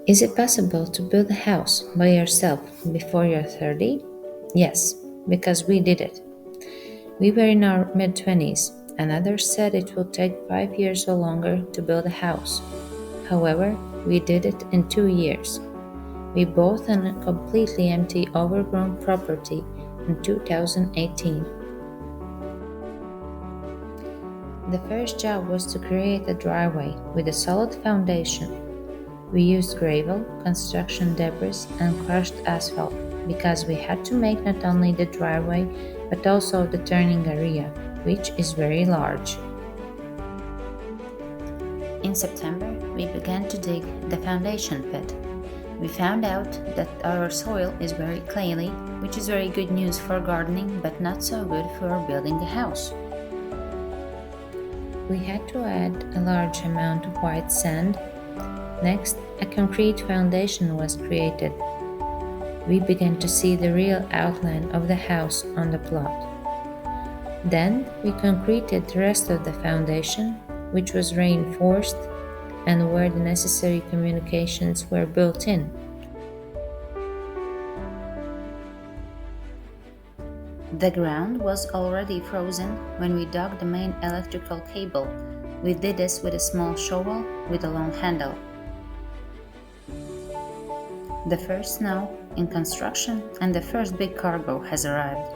Is it possible to build a house by yourself before you're 30? Yes, because we did it. We were in our mid 20s, and others said it will take 5 years or longer to build a house. However, we did it in 2 years. We bought a completely empty, overgrown property in 2018. The first job was to create a driveway with a solid foundation. We used gravel, construction debris, and crushed asphalt because we had to make not only the driveway but also the turning area, which is very large. In September, we began to dig the foundation pit. We found out that our soil is very clayey, which is very good news for gardening but not so good for building a house. We had to add a large amount of white sand. Next, a concrete foundation was created. We began to see the real outline of the house on the plot. Then we concreted the rest of the foundation, which was reinforced and where the necessary communications were built in. The ground was already frozen when we dug the main electrical cable. We did this with a small shovel with a long handle. The first snow in construction and the first big cargo has arrived.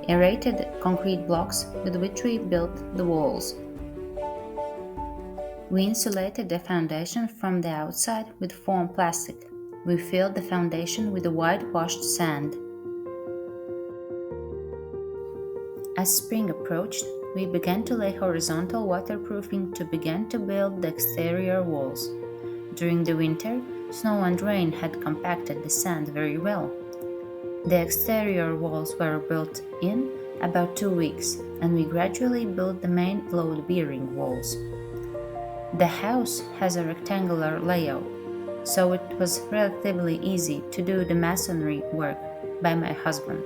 Aerated concrete blocks with which we built the walls. We insulated the foundation from the outside with foam plastic. We filled the foundation with a whitewashed sand. As spring approached, we began to lay horizontal waterproofing to begin to build the exterior walls. During the winter, snow and rain had compacted the sand very well. The exterior walls were built in about 2 weeks, and we gradually built the main load-bearing walls. The house has a rectangular layout, so it was relatively easy to do the masonry work by my husband.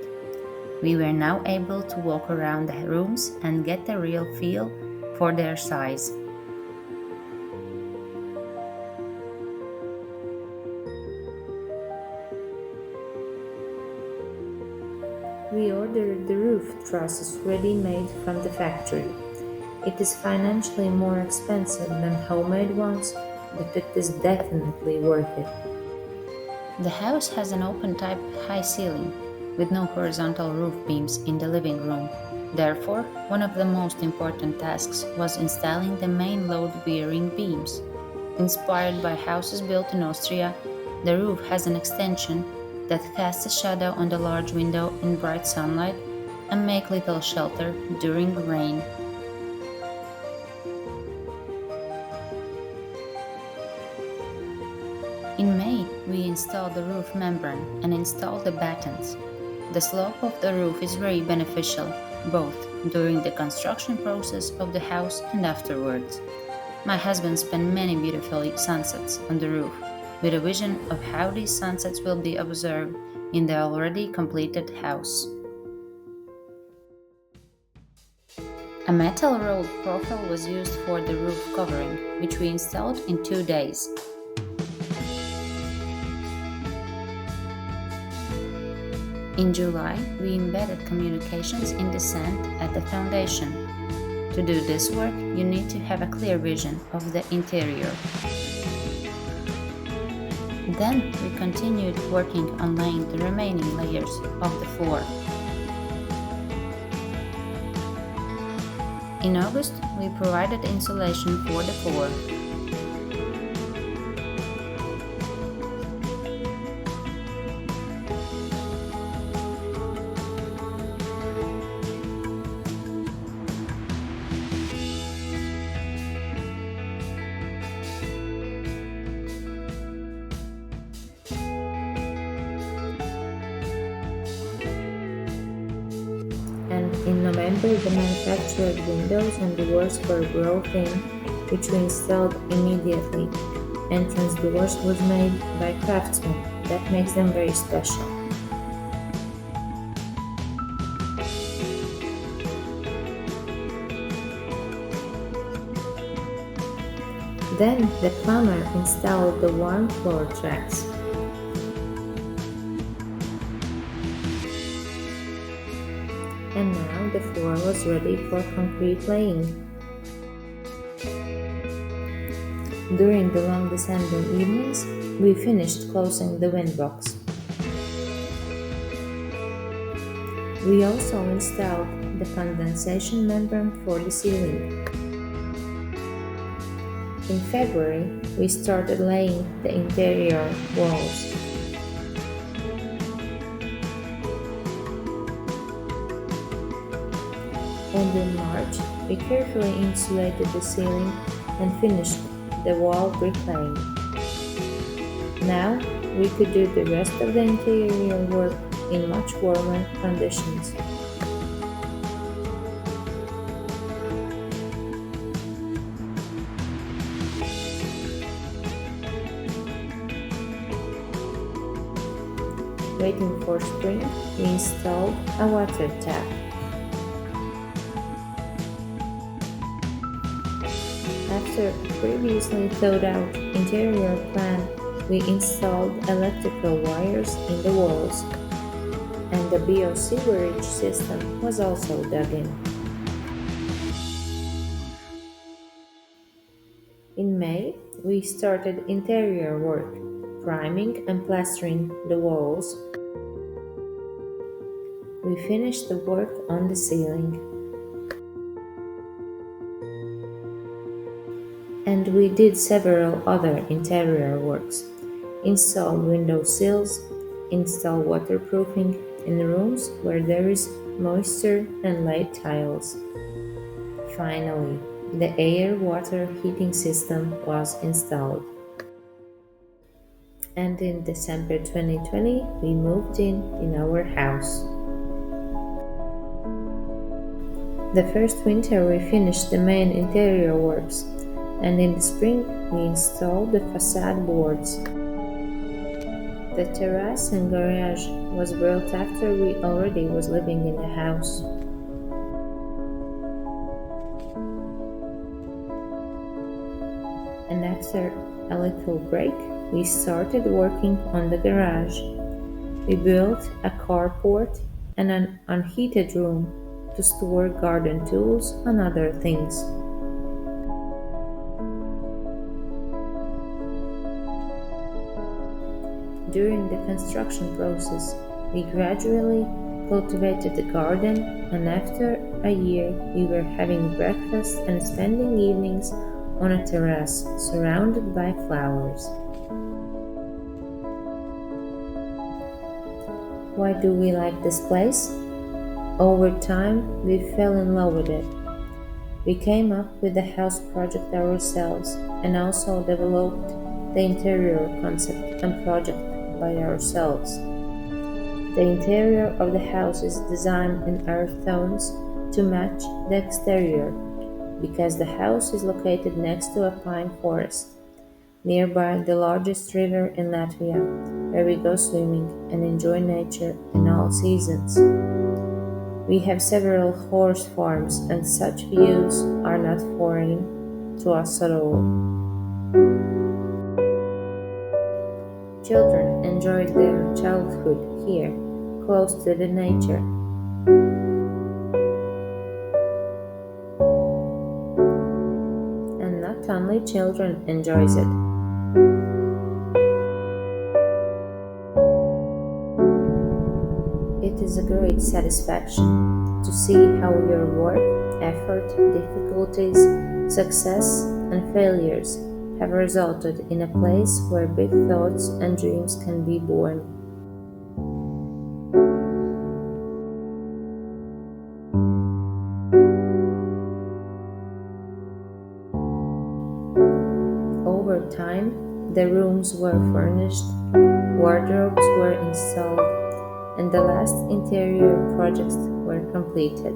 We were now able to walk around the rooms and get a real feel for their size. We ordered the roof trusses ready-made from the factory. It is financially more expensive than homemade ones, but it is definitely worth it. The house has an open-type high ceiling, with no horizontal roof beams in the living room. Therefore, one of the most important tasks was installing the main load-bearing beams. Inspired by houses built in Austria, the roof has an extension that casts a shadow on the large window in bright sunlight and make little shelter during rain. In May, we installed the roof membrane and installed the battens. The slope of the roof is very beneficial, both during the construction process of the house and afterwards. My husband spent many beautiful sunsets on the roof, with a vision of how these sunsets will be observed in the already completed house. A metal rolled profile was used for the roof covering, which we installed in 2 days. In July, we embedded communications in the sand at the foundation. To do this work, you need to have a clear vision of the interior. Then we continued working on laying the remaining layers of the floor. In August, we provided insulation for the floor. And in November, the manufactured windows and doors were brought in, which we installed immediately. Entrance doors was made by craftsmen. That makes them very special. Then the plumber installed the warm floor tracks. And now the floor was ready for concrete laying. During the long December evenings, we finished closing the windbox. We also installed the condensation membrane for the ceiling. In February, we started laying the interior walls. And in March, we carefully insulated the ceiling and finished the wall bricklaying. Now, we could do the rest of the interior work in much warmer conditions. Waiting for spring, we installed a water tap. After a previously thought out interior plan, we installed electrical wires in the walls, and the bio-sewerage system was also dug in. In May, we started interior work, priming and plastering the walls. We finished the work on the ceiling. And we did several other interior works. Install window sills, install waterproofing in rooms where there is moisture and laid tiles. Finally, the air-water heating system was installed. And in December 2020, we moved in our house. The first winter we finished the main interior works, and in the spring we installed the facade boards. The terrace and garage was built after we already was living in the house. And after a little break, we started working on the garage. We built a carport and an unheated room to store garden tools and other things. During the construction process, we gradually cultivated the garden, and after a year, we were having breakfast and spending evenings on a terrace surrounded by flowers. Why do we like this place? Over time, we fell in love with it. We came up with the house project ourselves and also developed the interior concept and project by ourselves. The interior of the house is designed in earth tones to match the exterior because the house is located next to a pine forest, nearby the largest river in Latvia, where we go swimming and enjoy nature in all seasons. We have several horse farms, and such views are not foreign to us at all. Children enjoyed their childhood here, close to the nature. And not only children enjoys it. It is a great satisfaction to see how your work, effort, difficulties, success, and failures have resulted in a place where big thoughts and dreams can be born. Over time, the rooms were furnished, wardrobes were installed, and the last interior projects were completed.